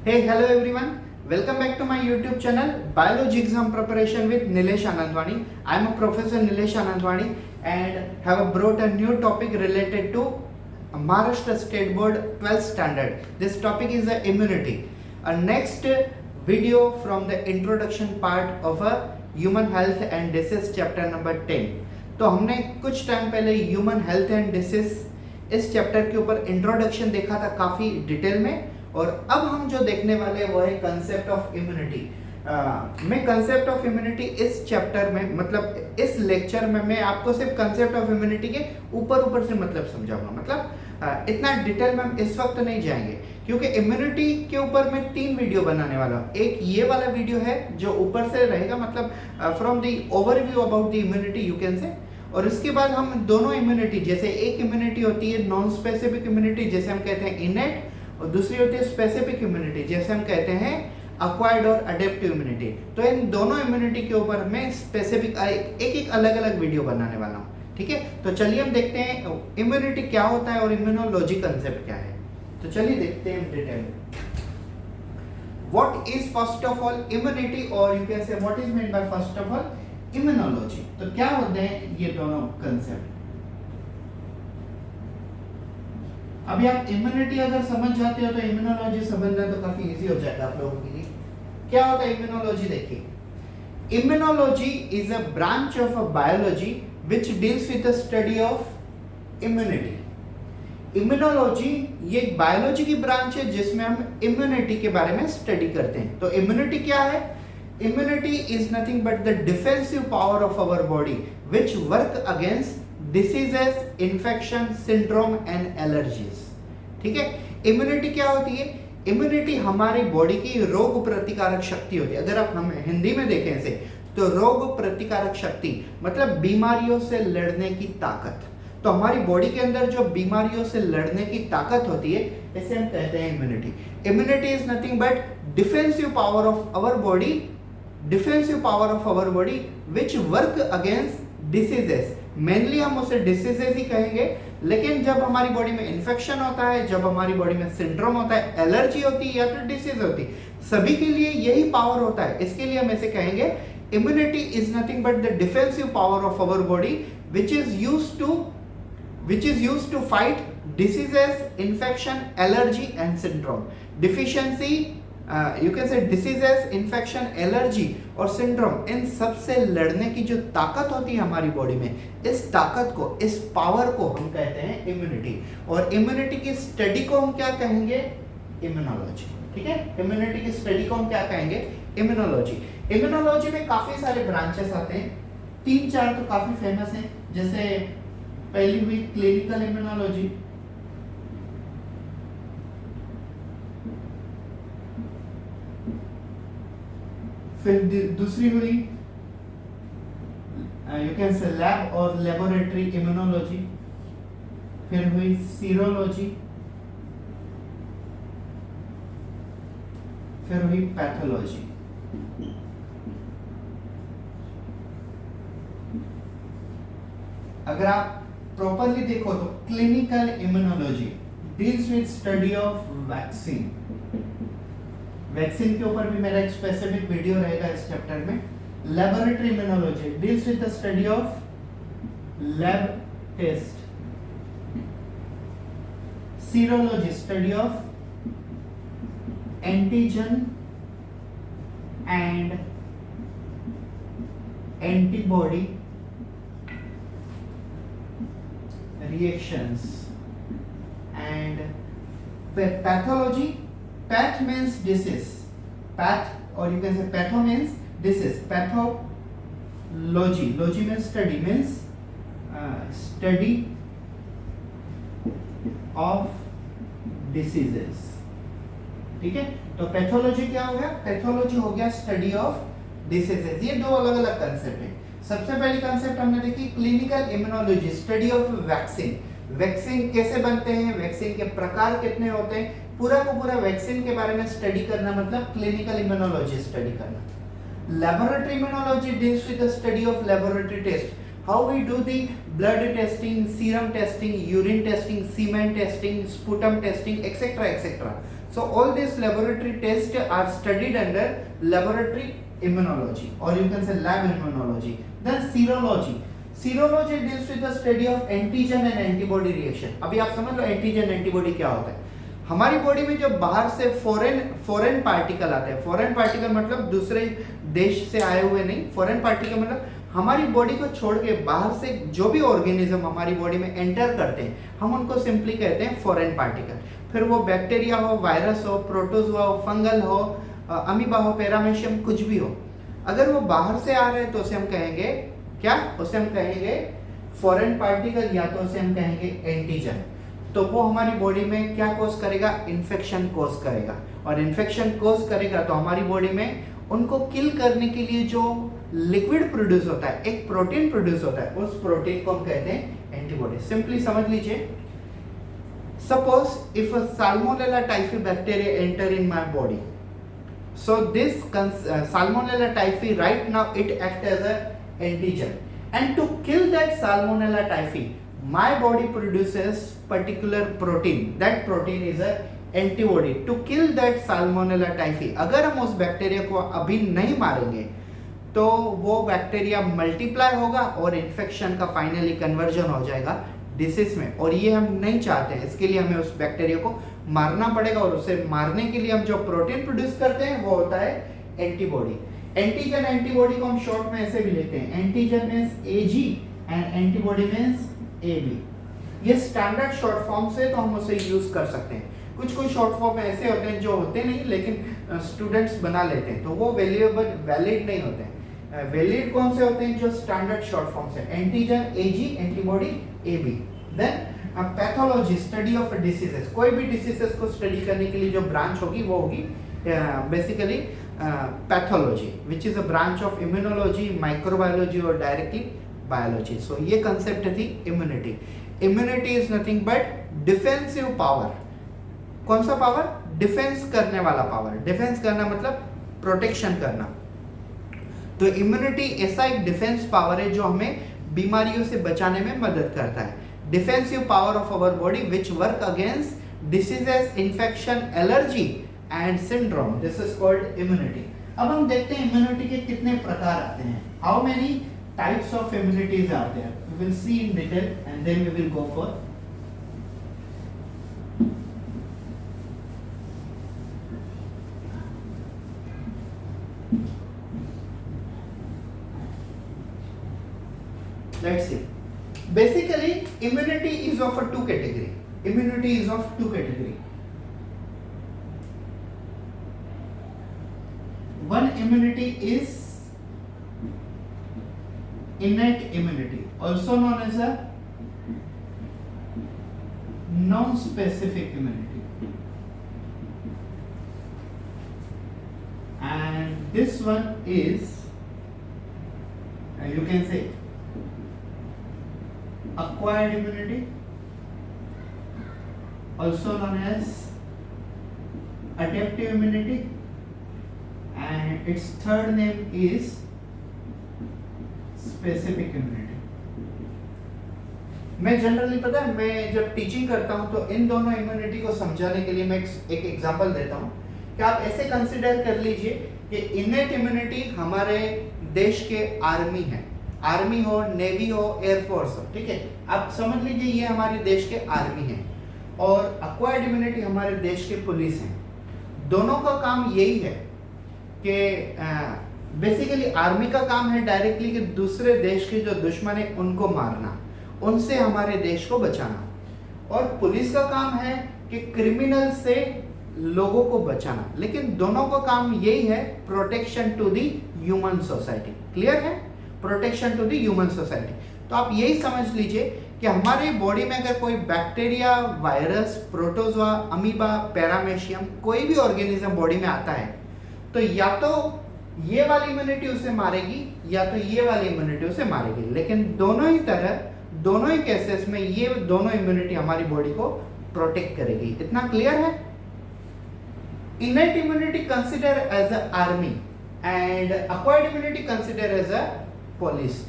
Hey, hello everyone. Welcome back to my YouTube channel Biology Exam Preparation with Nilesh Anandwani. I am a Professor Nilesh Anandwani and have brought a new topic related to Maharashtra State Board 12th standard. This topic is immunity. A next video from the introduction part of a Human Health and Disease chapter number 10. तो हमने कुछ time पहले human health and disease इस chapter के ऊपर introduction देखा था काफी डिटेल में, और अब हम जो देखने वाले हैं वो है कंसेप्ट ऑफ इम्यूनिटी। मैं कंसेप्ट ऑफ इम्यूनिटी इस चैप्टर में मतलब इस लेक्चर में मैं आपको सिर्फ कंसेप्ट ऑफ इम्यूनिटी के ऊपर से मतलब समझाऊंगा। मतलब इतना डिटेल में हम इस वक्त नहीं जाएंगे क्योंकि इम्यूनिटी के ऊपर मैं 3 वीडियो बनाने वाला हूँ। एक ये वाला वीडियो है जो ऊपर से रहेगा, मतलब from the overview about the immunity you can से, और इसके बाद हम दोनों इम्यूनिटी, जैसे एक इम्यूनिटी होती है नॉन स्पेसिफिक इम्यूनिटी जैसे हम कहते हैं इनेट, और दूसरी होती है स्पेसिफिक इम्यूनिटी जैसे हम कहते हैं अक्वायर्ड और अडेप्टिव इम्यूनिटी। तो इन दोनों इम्यूनिटी के ऊपर मैं स्पेसिफिक एक अलग अलग वीडियो बनाने वाला हूँ, ठीक है। तो चलिए हम देखते हैं इम्यूनिटी क्या होता है और इम्यूनोलॉजी कंसेप्ट क्या है। तो चलिए देखते हैं डिटेल में। What is first of all immunity, और you can say what is mean by first of all immunology. तो क्या होते हैं ये दोनों कंसेप्ट। अभी आप इम्यूनिटी अगर समझ जाते हो तो इम्यूनोलॉजी समझना तो काफी इजी हो जाएगा आप लोगों के लिए। क्या होता है इम्यूनोलॉजी, देखिए immunology is a branch of a biology which deals with the study of immunity. Immunology ये एक बायोलॉजी की ब्रांच है जिसमें हम इम्यूनिटी के बारे में स्टडी करते हैं। तो इम्यूनिटी क्या है? Immunity is nothing but the defensive power of our body which work against diseases, infection, syndrome and allergies. ठीक है, इम्यूनिटी क्या होती है? इम्यूनिटी हमारी बॉडी की रोग प्रतिकारक शक्ति होती है। अगर आप हम हिंदी में देखें इसे तो रोग प्रतिकारक शक्ति मतलब बीमारियों से लड़ने की ताकत। तो हमारी बॉडी के अंदर जो बीमारियों से लड़ने की ताकत होती है इसे हम कहते हैं immunity. Immunity is nothing but defensive power of our body, defensive power of our body which work against diseases. Mainly हम उसे डिसीजेस ही कहेंगे, लेकिन जब हमारी बॉडी में इन्फेक्शन होता है, जब हमारी बॉडी में सिंड्रोम होता है, एलर्जी होती है या फिर डिसीज होती है, सभी के लिए यही पावर होता है। इसके लिए हम ऐसे कहेंगे immunity is nothing but the defensive power of our body which is used to fight diseases, infection, allergy and syndrome. Deficiency, you can say diseases, infection, allergy और syndrome, इन सब से लड़ने की जो ताकत होती है हमारी बॉडी में, इस ताकत को, इस पावर को हम कहते हैं इम्यूनिटी। और इम्यूनिटी की स्टडी को हम क्या कहेंगे? इम्यूनोलॉजी। ठीक है, इम्यूनिटी की स्टडी को हम क्या कहेंगे? इम्यूनोलॉजी। इम्यूनोलॉजी में काफी सारे ब्रांचेस आते हैं, 3-4 तो काफी फेमस हैं। जैसे पहली हुई क्लिनिकल इम्यूनोलॉजी, फिर दूसरी हुई यू कैन से लैब और लेबोरेटरी इम्यूनोलॉजी, फिर हुई सीरोलॉजी, फिर हुई पैथोलॉजी। अगर आप प्रॉपरली देखो तो clinical immunology deals with study of vaccine. Vaccine के ऊपर भी मेरा एक स्पेसिफिक वीडियो रहेगा इस चैप्टर में। Laboratory immunology deals with the study of lab test. Serology study of antigen and antibody reactions, and pathology, path means disease, path or you can say patho means disease, pathology, logy means study, means study of diseases। ठीक है, तो pathology क्या हो गया? Pathology हो गया study of diseases. ये दो अलग अलग कंसेप्ट है। सबसे पहली कंसेप्ट हमने देखी clinical immunology, study of vaccine. Vaccine कैसे बनते हैं, वैक्सीन के प्रकार कितने होते हैं, पूरा को पूरा वैक्सीन के बारे में स्टडी करना मतलब क्लिनिकल इम्यूनोलॉजी स्टडी करना। Laboratory immunology deals with the study of laboratory test, how we do the blood testing, serum testing, urine testing, semen testing, sputum testing etcetera etcetera. So all these laboratory tests are studied under laboratory immunology, or you can say lab immunology. Then serology. Serology deals with the study of antigen and antibody reaction. अभी आप समझ लो antigen antibody क्या होता है. हमारी body में जो बाहर से फॉरेन पार्टिकल आते हैं, फॉरेन पार्टिकल मतलब दूसरे देश से आए हुए नहीं, फॉरेन पार्टिकल मतलब हमारी बॉडी को छोड़ के बाहर से जो भी ऑर्गेनिज्म हमारी बॉडी में एंटर करते हैं, हम उनको सिंपली कहते हैं फॉरेन पार्टिकल. फिर वो बैक्टीरिया हो, वायरस हो, प्रोटोजोआ हो, फंगल हो, अमीबा हो, पैरामीशियम, कुछ भी हो, अगर वो बाहर से आ रहे हैं तो उसे हम कहेंगे क्या, उसे हम कहेंगे फॉरेन पार्टिकल, या तो उसे हम कहेंगे एंटीजन. तो वो हमारी बॉडी में क्या कोज करेगा, इन्फेक्शन कोज करेगा, और इन्फेक्शन कोज करेगा तो हमारी बॉडी में उनको किल करने के लिए जो लिक्विड प्रोड्यूस होता है, एक प्रोटीन प्रोड्यूस होता है, उस प्रोटीन को हम कहते हैं एंटीबॉडी. सिंपली समझ लीजिए, suppose if a salmonella typhi bacteria enter in my body, so this salmonella typhi right now it act as a antigen, and to kill that salmonella typhi my body produces particular protein, that protein is a antibody to kill that salmonella typhi. अगर हम उस bacteria को अभी नहीं मारेंगे तो वो bacteria multiply होगा और इन्फेक्शन का फाइनली कन्वर्जन हो जाएगा डिसीज में, और ये हम नहीं चाहते हैं. इसके लिए हमें उस बैक्टीरिया को मारना पड़ेगा, और उसे मारने के लिए हम जो प्रोटीन प्रोड्यूस करते हैं वो होता है एंटीबॉडी. एंटीजन एंटीबॉडी को हम शॉर्ट में ऐसे भी लेते हैं, antigen means AG and antibody means AB. ये स्टैंडर्ड शॉर्ट फॉर्म से तो हम उसे यूज कर सकते हैं. कुछ कुछ शॉर्ट फॉर्म ऐसे होते हैं जो होते नहीं लेकिन स्टूडेंट्स बना लेते हैं, तो वो वैलिड नहीं होते हैं. वैलिड कौन से होते हैं, जो स्टैंडर्ड शॉर्ट फॉर्म से, antigen AG, antibody AB. Then pathology, study of diseases. कोई भी डिसीजेस को स्टडी करने के लिए जो ब्रांच होगी वो होगी basically pathology, which is a branch of immunology, microbiology और डायरेक्टली बायोलॉजी. सो ये कंसेप्ट थी immunity. Immunity is nothing but defensive power. कौन सा पावर, डिफेंस करने वाला पावर. डिफेंस करना मतलब प्रोटेक्शन करना. तो इम्यूनिटी ऐसा एक डिफेंस पावर है जो हमें बीमारियों से बचाने में मदद करता है. Defensive power of our body which work against diseases, infection, allergy and syndrome. This is called immunity. अब हम देखते हैं इम्यूनिटी के कितने प्रकार आते हैं. How many types of immunities are there, we will see in detail and then we will go for. Let's see. Basically, immunity is of a two category. Immunity is of two category. One immunity is innate immunity, also known as a non-specific immunity, and this one is, you can say, acquired immunity, also known as adaptive immunity, and its third name is specific immunity. मैं generally पता है, मैं जब teaching करता हूँ तो इन दोनों immunity को समझाने के लिए मैं एक एग्जांपल देता हूँ कि आप ऐसे कंसिडर कर लीजिए कि इनेट इम्यूनिटी हमारे देश के आर्मी है, आर्मी हो, नेवी हो, एयरफोर्स हो, ठीक है. आप समझ लीजिए ये हमारे देश के आर्मी है, और अक्वायर्ड इम्यूनिटी हमारे देश के पुलिस हैं. दोनों का काम यही है कि बेसिकली आर्मी का काम है डायरेक्टली कि दूसरे देश के जो दुश्मन है उनको मारना, उनसे हमारे देश को बचाना, और पुलिस का काम है कि क्रिमिनल से लोगों को बचाना. लेकिन दोनों का काम यही है, protection to the human society. Clear है, protection to the human society. तो आप यही समझ लीजिए कि हमारे बॉडी में अगर कोई bacteria, virus, protozoa, amoeba, paramecium, कोई भी ऑर्गेनिज्म बॉडी में आता है तो या तो ये वाली इम्यूनिटी उसे मारेगी या तो ये वाली इम्यूनिटी उसे मारेगी. लेकिन दोनों ही तरह, दोनों ही केसेस में ये दोनों इम्यूनिटी हमारी बॉडी को प्रोटेक्ट करेगी. इतना क्लियर है. Innate immunity consider as a army and acquired immunity considered as a police.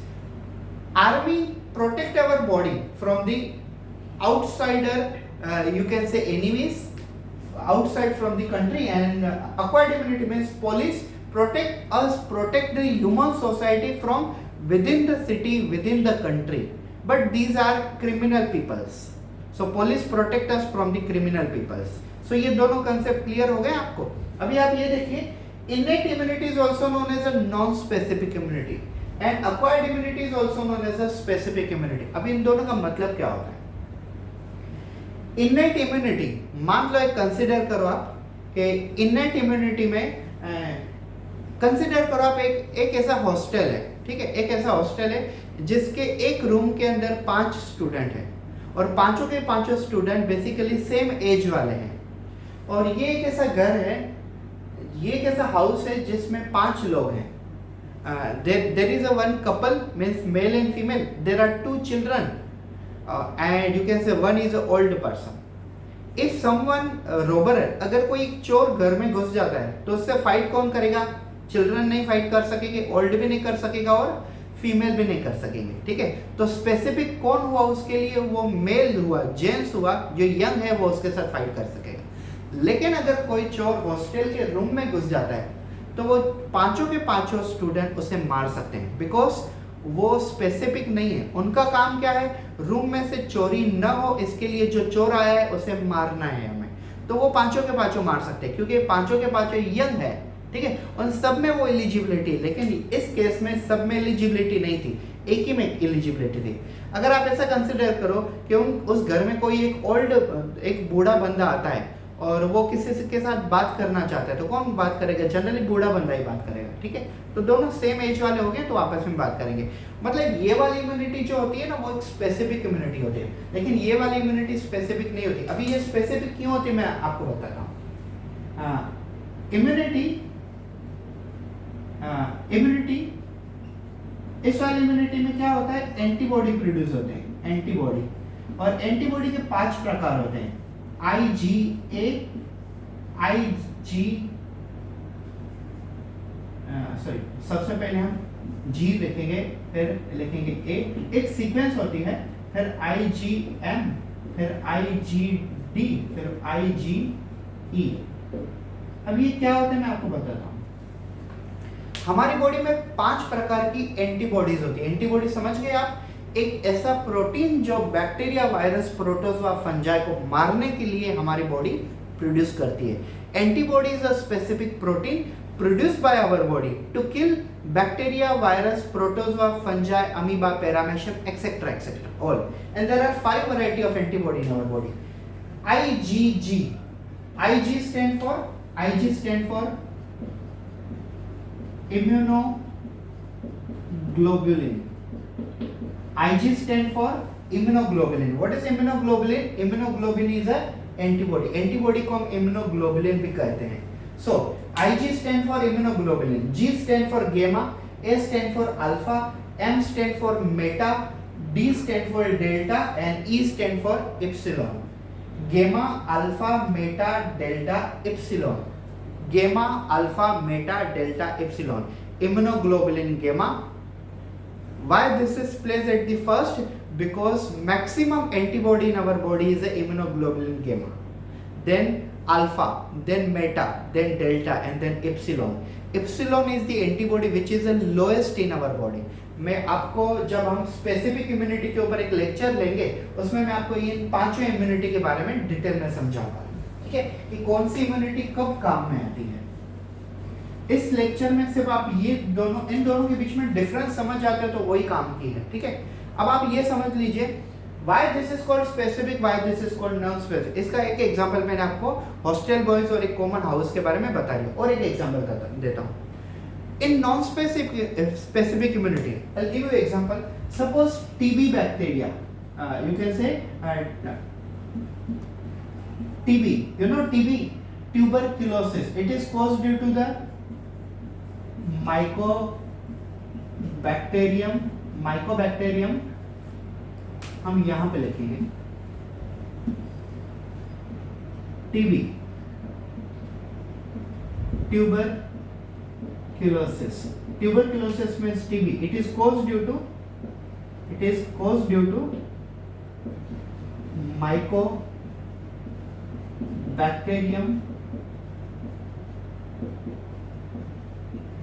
Army protect our body from the outsider, you can say enemies, outside from the country, and acquired immunity means police protect the human society from within the city, within the country, but these are criminal peoples. So police protect us from the criminal peoples. So ये दोनों concept clear हो गए आपको. अभी आप ये देखिए, innate immunity is also known as a non-specific immunity and acquired immunity is also known as a specific immunity. अभी इन दोनों का मतलब क्या होता है? innate immunity, मान लो एक कंसिडर करो आप कि innate immunity में कंसिडर करो आप एक ऐसा हॉस्टल है, ठीक है, एक ऐसा हॉस्टल है जिसके एक रूम के अंदर 5 स्टूडेंट हैं और पांचों के पांचों स्टूडेंट बेसिकली सेम एज वाले हैं, और ये एक ऐसा घर है, ये एक ऐसा हाउस है जिसमें 5 लोग हैं. there is a one couple means male and female, there are 2 children, and you can say one is a old person. if someone robber है, अगर कोई चोर घर में घुस जाता है तो उससे फाइट कौन करेगा? चिल्ड्रन नहीं फाइट कर सकेंगे, ओल्ड भी नहीं कर सकेगा और फीमेल भी नहीं कर सकेंगे, ठीक है. तो स्पेसिफिक कौन हुआ उसके लिए? वो मेल हुआ, जेंट्स हुआ, जो यंग है वो उसके साथ फाइट कर सकेगा. लेकिन अगर कोई चोर हॉस्टल के रूम में घुस जाता है तो वो पांचों के पांचों स्टूडेंट उसे मार सकते हैं, बिकॉज वो स्पेसिफिक नहीं है. उनका काम क्या है? रूम में से चोरी न हो, इसके लिए जो चोर आया है उसे मारना है हमें. तो वो पांचों के पांचों मार सकते हैं क्योंकि पांचों के पांचों यंग है, ठीक है. उन सब में वो एलिजिबिलिटी, लेकिन इस केस में सब में एलिजिबिलिटी नहीं थी, एक ही में एलिजिबिलिटी थी. अगर आप ऐसा कंसिडर करो कि उस घर में कोई एक बूढ़ा बंदा आता है और वो किसी के साथ बात करना चाहता है, तो कौन बात करेगा? जनरली बूढ़ा बंदा ही बात करेगा, ठीक है. तो दोनों सेम एज वाले हो गए तो आपस में बात करेंगे. मतलब ये वाली इम्यूनिटी जो होती है ना, वो एक स्पेसिफिक इम्यूनिटी होती है, लेकिन ये वाली इम्यूनिटी स्पेसिफिक नहीं होती. अभी ये स्पेसिफिक क्यों होती है मैं आपको बताता हूँ. इम्यूनिटी इस वाली इम्यूनिटी में क्या होता है? एंटीबॉडी प्रोड्यूस होते हैं, एंटीबॉडी. और एंटीबॉडी के 5 प्रकार होते हैं, IgA, सबसे पहले हम G लिखेंगे, फिर लिखेंगे A, एक सीक्वेंस होती है, फिर IgM, फिर IgD, फिर IgE. अब ये क्या होता है मैं आपको बताता हूँ. हमारी बॉडी में 5 प्रकार की एंटीबॉडीज होती है. एंटीबॉडी समझ गए आप? एक ऐसा प्रोटीन जो बैक्टीरिया, वायरस, प्रोटोजोआ, फंजाई को मारने के लिए हमारी बॉडी प्रोड्यूस करती है. Antibody is a specific protein produced by our body to kill bacteria, virus, protozoa, fungi, amoeba, paramecium, etc., etc. all. And there are 5 variety of antibody in our body. IgG. IG stand for immunoglobulin. IG stand for immunoglobulin. What is immunoglobulin? Immunoglobulin is a antibody. Antibody को हम immunoglobulin भी कहते हैं. So Ig stand for immunoglobulin, G stand for gamma, A stand for alpha, M stand for meta, D stand for delta, and E stand for epsilon. Gamma, alpha, meta, delta, epsilon. Gamma, alpha, meta, delta, epsilon. Immunoglobulin gamma. Why this is placed at the first? Because maximum antibody in our body is the immunoglobulin gamma. Then alpha, then meta, then delta, and then epsilon. Epsilon is the antibody which is the lowest in our body. मैं आपको जब हम specific immunity के ऊपर एक lecture लेंगे उसमें मैं आपको इन 5 इम्यूनिटी के बारे में डिटेल में समझाऊंगा, ठीक है, कि कौन सी इम्यूनिटी कब काम में आती है. इस लेक्चर में सिर्फ आप इन दोनों के बीच में डिफरेंस समझ जाते हो तो वही काम की है, ठीक है. अब आप ये समझ लीजिए why this is called specific, why this is called non-specific. इसका एक एग्जांपल मैंने आपको हॉस्टल बॉयज और एक कॉमन हाउस के बारे में बताया और एक एग्जांपल देता हूँ. In non-specific immunity, I'll give you an example. Suppose TB bacteria, you can say TB. You know TB, tuberculosis. It is caused due to the mycobacterium. हम यहाँ पे लिखेंगे TB, tuberculosis. Tuberculosis means TB. It is caused due to bacterium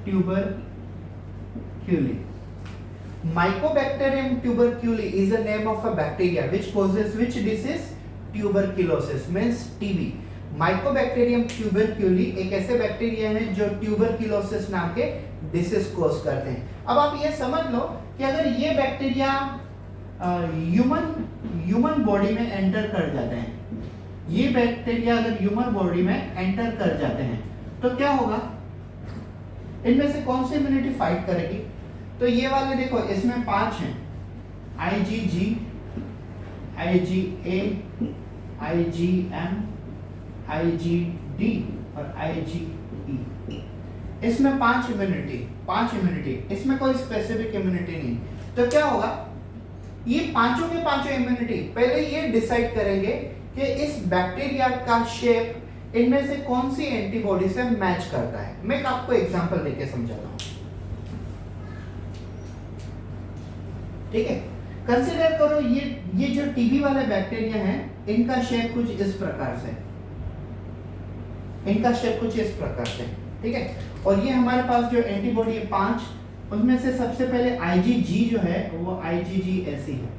tuberculin. Mycobacterium tuberculin is the name of a bacteria which causes which disease? Tuberculosis means TB. Mycobacterium tuberculin एक ऐसे bacteria है जो tuberculosis नाम के disease कोज करते हैं। अब आप ये समझ लो कि अगर ये बैक्टीरिया ह्यूमन बॉडी में एंटर कर जाते हैं, ये बैक्टीरिया अगर ह्यूमन बॉडी में एंटर कर जाते हैं तो क्या होगा? इनमें से कौन सी इम्यूनिटी फाइट करेगी? तो ये वाले देखो, इसमें 5 हैं, IgG, IgA, IgM, IgD और IgE। इसमें 5 इम्यूनिटी, इसमें कोई स्पेसिफिक इम्यूनिटी नहीं। तो क्या होगा? ये पांचों के पांचों इम्यूनिटी पहले ये डिसाइड करेंगे कि इस बैक्टीरिया का शेप इनमें से कौन सी एंटीबॉडी से मैच करता है। मैं आपको एग्जांपल देके समझाता हूं, ठीक है? कंसीडर करो ये जो टीबी वाले बैक्टीरिया हैं, इनका शेप कुछ इस प्रकार से, ठीक है? और ये हमारे पास जो एंटीबॉडी है 5, उसमें से सबसे पहले IgG जो है वो IgG ऐसी है,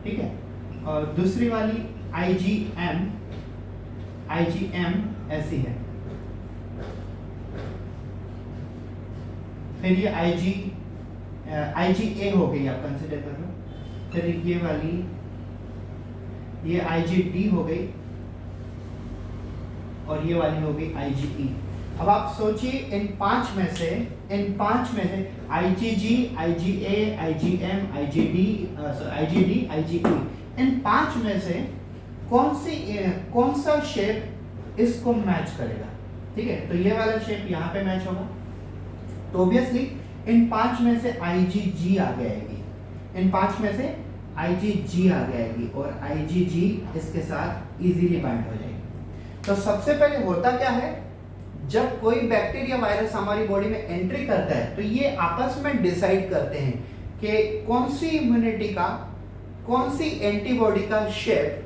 ठीक है? और दूसरी वाली IgM ऐसी है, फिर ये IgA हो गई, आप कंसिडर कर लो। फिर ये वाली ये IgD हो गई और ये वाली हो गई IgE। अब आप सोचिए इन पांच में से IgG, IgA, IgM, IgD, IgE, इन 5 में से कौन सा शेप इसको मैच करेगा? ठीक है, तो ये वाला शेप यहाँ पे मैच होगा, तो ऑब्वियसली इन 5 में से IgG आगे आएगी, और IgG इसके साथ इजीली बाइंड हो जाएगी। तो सबसे पहले होता क्या है, जब कोई बैक्टीरिया वायरस हमारी बॉडी में एंट्री करता है तो ये आपस में डिसाइड करते हैं कि कौन सी इम्यूनिटी का, कौन सी एंटीबॉडी का शेप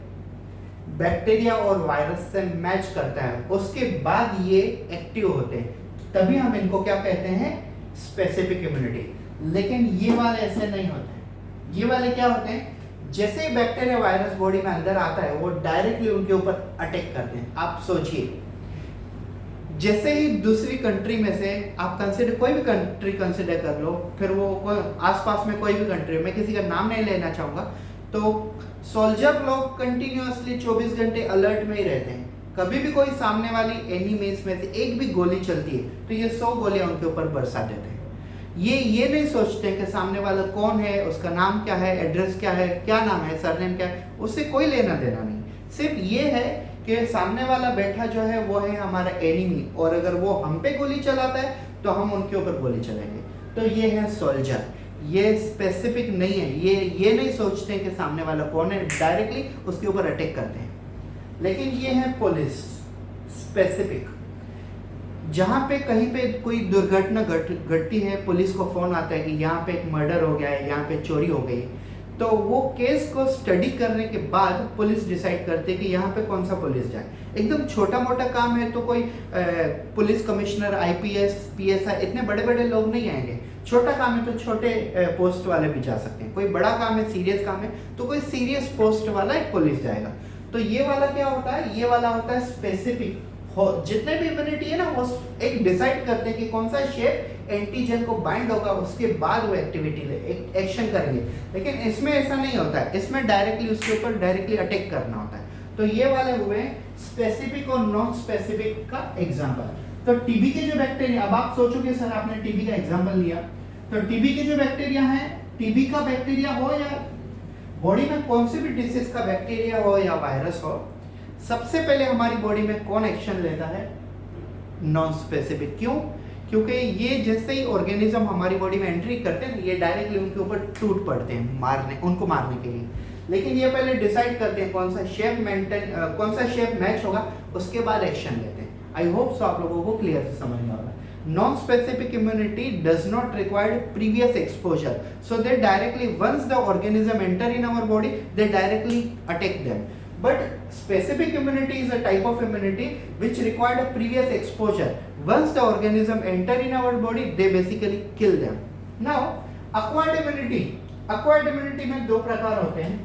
बैक्टीरिया और वायरस से मैच करता है। उसके बाद ये एक्टिव होते हैं, तभी हम इनको क्या कहते हैं? Specific immunity. लेकिन ये वाले ऐसे नहीं होते हैं। ये वाले क्या होते हैं? जैसे ही बैक्टीरिया वायरस बॉडी में अंदर आता है वो डायरेक्टली उनके ऊपर अटैक करते हैं। आप सोचिए, जैसे ही दूसरी कंट्री में से आप कोई भी कंट्री कंसिडर कर लो, फिर वो आसपास में कोई भी कंट्री, मैं किसी का नाम नहीं लेना चाहूंगा, तो सोल्जर लोग कंटिन्यूअसली 24 घंटे अलर्ट में ही रहते हैं। कभी भी कोई सामने वाली एनिमीज में से एक भी गोली चलती है तो ये 100 गोलियां उनके ऊपर बरसा देते हैं। ये नहीं सोचते कि सामने वाला कौन है, उसका नाम क्या है, एड्रेस क्या है, क्या नाम है, सरनेम क्या है, उससे कोई लेना देना नहीं। सिर्फ ये है कि सामने वाला बैठा जो है वो है हमारा एनिमी, और अगर वो हम पे गोली चलाता है तो हम उनके ऊपर गोली चलाएंगे। तो ये है सोल्जर, ये स्पेसिफिक नहीं है, ये नहीं सोचते कि सामने वाला कौन है, डायरेक्टली उसके ऊपर अटैक करते हैं। लेकिन ये है पुलिस, स्पेसिफिक। जहाँ पे कहीं पे कोई दुर्घटना घटती है, पुलिस को फोन आता है कि यहाँ पे एक मर्डर हो गया है, यहाँ पे चोरी हो गई, तो वो केस को स्टडी करने के बाद पुलिस डिसाइड करते हैं कि यहाँ पे कौन सा पुलिस जाए। एकदम छोटा मोटा काम है तो कोई पुलिस कमिश्नर, IPS, PSI, इतने बड़े बड़े लोग नहीं आएंगे। छोटा काम है तो छोटे पोस्ट वाले भी जा सकते हैं। कोई बड़ा काम है, सीरियस काम है, तो कोई सीरियस पोस्ट वाला एक पुलिस जाएगा। तो ये वाला क्या होता है? ये वाला होता है स्पेसिफिक। जितने भी इम्यूनिटी है ना, वो एक डिसाइड करते हैं कि कौन सा शेप एंटीजन को बाइंड होगा, उसके बाद वो एक्शन करेंगे। लेकिन इसमें ऐसा नहीं होता है, इसमें डायरेक्टली उसके ऊपर डायरेक्टली अटैक करना होता है। तो ये वाले हुए स्पेसिफिक और नॉन स्पेसिफिक का एग्जांपल। तो टीबी के जो बैक्टीरिया, अब आप सोचोगे सर आपने टीबी का एग्जांपल लिया, तो टीबी के जो बैक्टीरिया है, टीबी का बैक्टीरिया हो या बॉडी में कौन सी भी डिसीज का बैक्टीरिया हो या वायरस हो, सबसे पहले हमारी बॉडी में कौन एक्शन लेता है? Non specific. क्यों? क्योंकि ये जैसे ही ऑर्गेनिज्म हमारी बॉडी में एंट्री करते हैं, ये डायरेक्टली उनके ऊपर टूट पड़ते हैं उनको मारने के लिए। लेकिन ये पहले डिसाइड करते हैं कौन सा शेप मैच होगा, उसके बाद एक्शन लेते हैं। आई होप सो आप लोगों को क्लियर से समझ में आ रहा है। Non-specific immunity does not require previous exposure, so they directly, once the organism enter in our body, they directly attack them. But specific immunity is a type of immunity which required a previous exposure. Once the organism enter in our body, they basically kill them. Now acquired immunity. Acquired immunity में दो प्रकार होते हैं.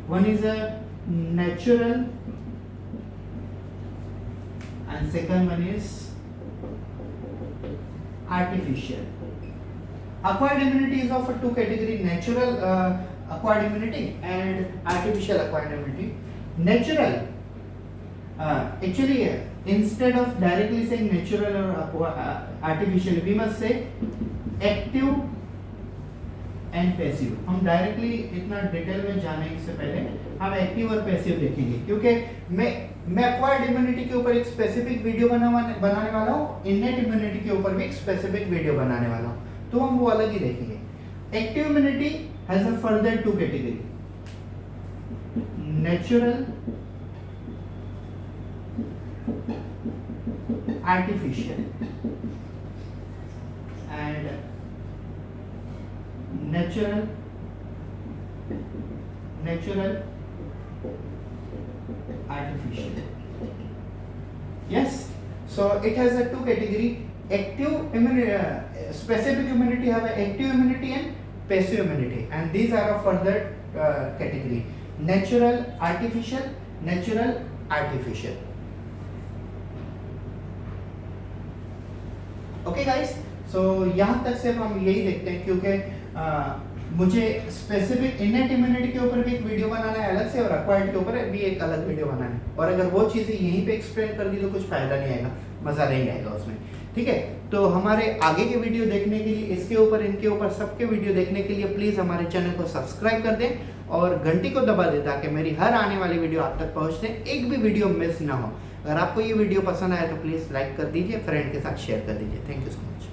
One is a natural and second one is artificial. Acquired immunity is of two category: natural acquired immunity and artificial acquired immunity. Natural, actually instead of directly saying natural or artificial, we must say active and passive. हम directly इतना detail में जाने से पहले हम active और passive देखेंगे, क्योंकि मैं एक्वायर्ड इम्यूनिटी के ऊपर एक स्पेसिफिक वीडियो बनाने वाला हूँ, इननेट इम्यूनिटी के ऊपर भी एक स्पेसिफिक वीडियो बनाने वाला हूँ, तो हम वो अलग ही देखेंगे. Active immunity has a further two category: natural, artificial. And natural, artificial. Yes, so it has a two category: active immunity, specific immunity have a active immunity and passive immunity, and these are a further category: natural, artificial, natural, artificial. Okay guys, so यहाँ तक सिर्फ हम यही देखते हैं, क्योंकि मुझे specific innate immunity के ऊपर भी एक वीडियो बनाना है अलग से, और एक्वायर्ड के ऊपर भी एक अलग वीडियो बनाना है, और अगर वो चीज़ें यहीं पे एक्सप्लेन कर दी तो कुछ फायदा नहीं आएगा, मज़ा नहीं आएगा उसमें. ठीक है, तो हमारे आगे के वीडियो देखने के लिए, इसके ऊपर, इनके ऊपर, सबके वीडियो देखने के लिए प्लीज़ हमारे चैनल को सब्सक्राइब कर दें और घंटी को दबा दें, ताकि मेरी हर आने वाली वीडियो आप तक पहुँच दें, एक भी वीडियो मिस ना हो. अगर आपको ये वीडियो पसंद आया तो प्लीज़ लाइक कर दीजिए, फ्रेंड के साथ शेयर कर दीजिए. Thank you so much.